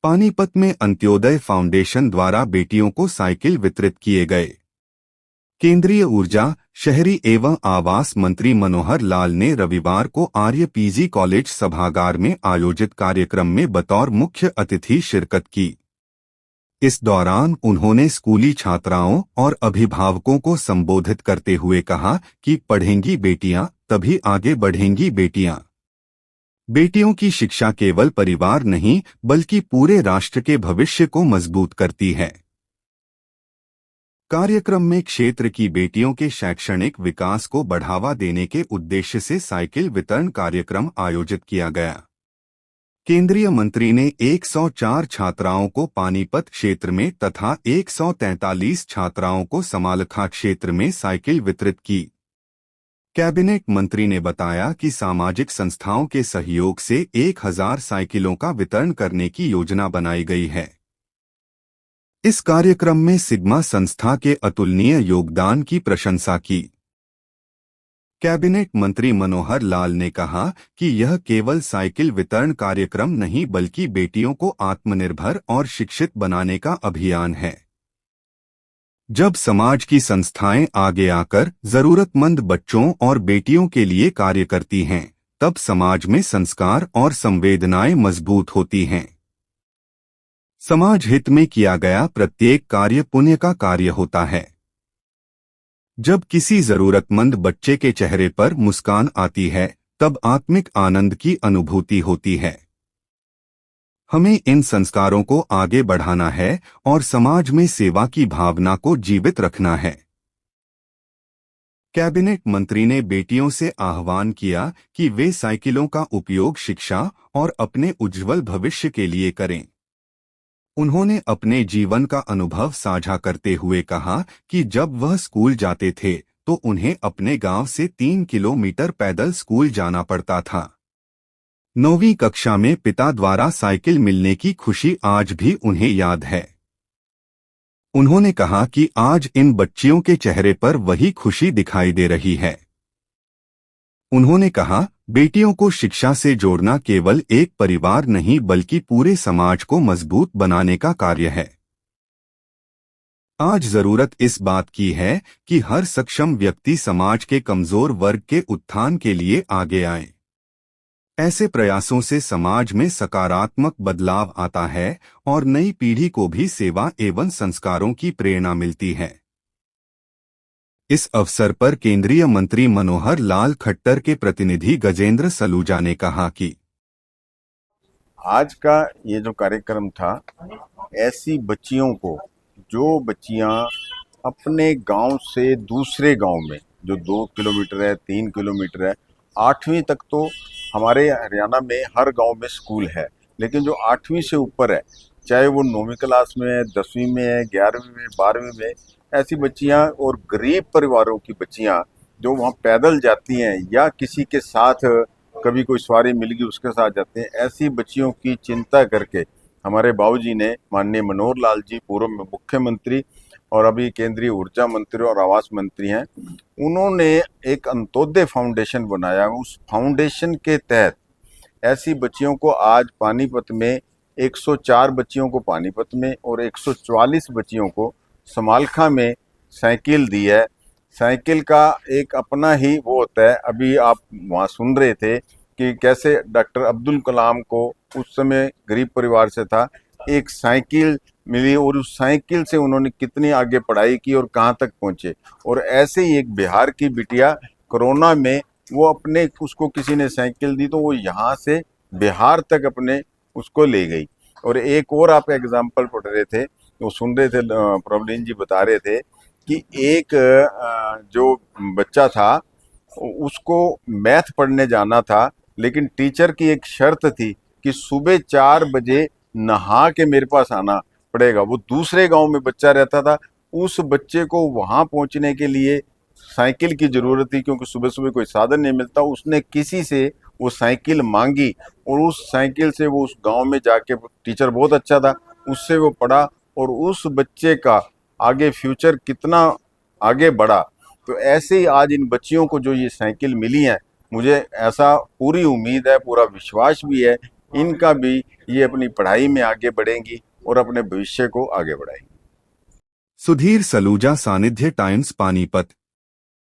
पानीपत में अंत्योदय फाउंडेशन द्वारा बेटियों को साइकिल वितरित किए गए। केंद्रीय ऊर्जा, शहरी एवं आवास मंत्री मनोहर लाल ने रविवार को आर्य पीजी कॉलेज सभागार में आयोजित कार्यक्रम में बतौर मुख्य अतिथि शिरकत की। इस दौरान उन्होंने स्कूली छात्राओं और अभिभावकों को संबोधित करते हुए कहा कि पढ़ेंगी बेटियां तभी आगे बढ़ेंगी बेटियां। बेटियों की शिक्षा केवल परिवार नहीं बल्कि पूरे राष्ट्र के भविष्य को मजबूत करती है। कार्यक्रम में क्षेत्र की बेटियों के शैक्षणिक विकास को बढ़ावा देने के उद्देश्य से साइकिल वितरण कार्यक्रम आयोजित किया गया। केंद्रीय मंत्री ने 104 छात्राओं को पानीपत क्षेत्र में तथा 143 छात्राओं को समालखा क्षेत्र में साइकिल वितरित की। कैबिनेट मंत्री ने बताया कि सामाजिक संस्थाओं के सहयोग से 1000 साइकिलों का वितरण करने की योजना बनाई गई है। इस कार्यक्रम में सिग्मा संस्था के अतुलनीय योगदान की प्रशंसा की। कैबिनेट मंत्री मनोहर लाल ने कहा कि यह केवल साइकिल वितरण कार्यक्रम नहीं बल्कि बेटियों को आत्मनिर्भर और शिक्षित बनाने का अभियान है। जब समाज की संस्थाएं आगे आकर जरूरतमंद बच्चों और बेटियों के लिए कार्य करती हैं, तब समाज में संस्कार और संवेदनाएं मजबूत होती हैं। समाज हित में किया गया प्रत्येक कार्य पुण्य का कार्य होता है। जब किसी जरूरतमंद बच्चे के चेहरे पर मुस्कान आती है, तब आत्मिक आनंद की अनुभूति होती है। हमें इन संस्कारों को आगे बढ़ाना है और समाज में सेवा की भावना को जीवित रखना है। कैबिनेट मंत्री ने बेटियों से आह्वान किया कि वे साइकिलों का उपयोग शिक्षा और अपने उज्जवल भविष्य के लिए करें। उन्होंने अपने जीवन का अनुभव साझा करते हुए कहा कि जब वह स्कूल जाते थे तो उन्हें अपने गांव से 3 किलोमीटर पैदल स्कूल जाना पड़ता था। 9वीं कक्षा में पिता द्वारा साइकिल मिलने की खुशी आज भी उन्हें याद है। उन्होंने कहा कि आज इन बच्चियों के चेहरे पर वही खुशी दिखाई दे रही है। उन्होंने कहा, बेटियों को शिक्षा से जोड़ना केवल एक परिवार नहीं बल्कि पूरे समाज को मजबूत बनाने का कार्य है। आज जरूरत इस बात की है कि हर सक्षम व्यक्ति समाज के कमजोर वर्ग के उत्थान के लिए आगे आए। ऐसे प्रयासों से समाज में सकारात्मक बदलाव आता है और नई पीढ़ी को भी सेवा एवं संस्कारों की प्रेरणा मिलती है। इस अवसर पर केंद्रीय मंत्री मनोहर लाल खट्टर के प्रतिनिधि गजेंद्र सलूजा ने कहा कि आज का ये जो कार्यक्रम था, ऐसी बच्चियों को, जो बच्चियां अपने गांव से दूसरे गांव में, जो 2 किलोमीटर है, 3 किलोमीटर है, 8वीं तक तो हमारे हरियाणा में हर गांव में स्कूल है, लेकिन जो 8वीं से ऊपर है, चाहे वो 9वीं क्लास में है, 10वीं में है, 11वीं में, 12वीं में, ऐसी बच्चियां और गरीब परिवारों की बच्चियां जो वहां पैदल जाती हैं या किसी के साथ कभी कोई सवारी मिल गई उसके साथ जाते हैं, ऐसी बच्चियों की चिंता करके हमारे बाबूजी ने, माननीय मनोहर लाल जी, पूर्व मुख्यमंत्री और अभी केंद्रीय ऊर्जा मंत्री और आवास मंत्री हैं, उन्होंने एक अंत्योदय फाउंडेशन बनाया। उस फाउंडेशन के तहत ऐसी बच्चियों को आज पानीपत में 104 बच्चियों को पानीपत में और 144 बच्चियों को समालखा में साइकिल दी है। साइकिल का एक अपना ही वो होता है। अभी आप वहाँ सुन रहे थे कि कैसे डॉक्टर अब्दुल कलाम को, उस समय गरीब परिवार से था, एक साइकिल मिली और उस साइकिल से उन्होंने कितनी आगे पढ़ाई की और कहाँ तक पहुँचे। और ऐसे ही एक बिहार की बिटिया कोरोना में, वो अपने, उसको किसी ने साइकिल दी तो वो यहाँ से बिहार तक अपने उसको ले गई। और एक और आप एग्जाम्पल पढ़ रहे थे, वो सुन रहे थे, प्रवीण जी बता रहे थे कि एक जो बच्चा था उसको मैथ पढ़ने जाना था, लेकिन टीचर की एक शर्त थी कि सुबह 4 बजे नहा के मेरे पास आना पड़ेगा। वो दूसरे गांव में बच्चा रहता था, उस बच्चे को वहां पहुंचने के लिए साइकिल की जरूरत थी, क्योंकि सुबह सुबह कोई साधन नहीं मिलता। उसने किसी से वो साइकिल मांगी और उस साइकिल से वो उस गांव में जाके, टीचर बहुत अच्छा था, उससे वो पढ़ा और उस बच्चे का आगे फ्यूचर कितना आगे बढ़ा। तो ऐसे ही आज इन बच्चियों को जो ये साइकिल मिली है, मुझे ऐसा पूरी उम्मीद है, पूरा विश्वास भी है, इनका भी ये अपनी पढ़ाई में आगे बढ़ेंगी और अपने भविष्य को आगे बढ़ाएंगी। सुधीर सलूजा, सानिध्य टाइम्स, पानीपत।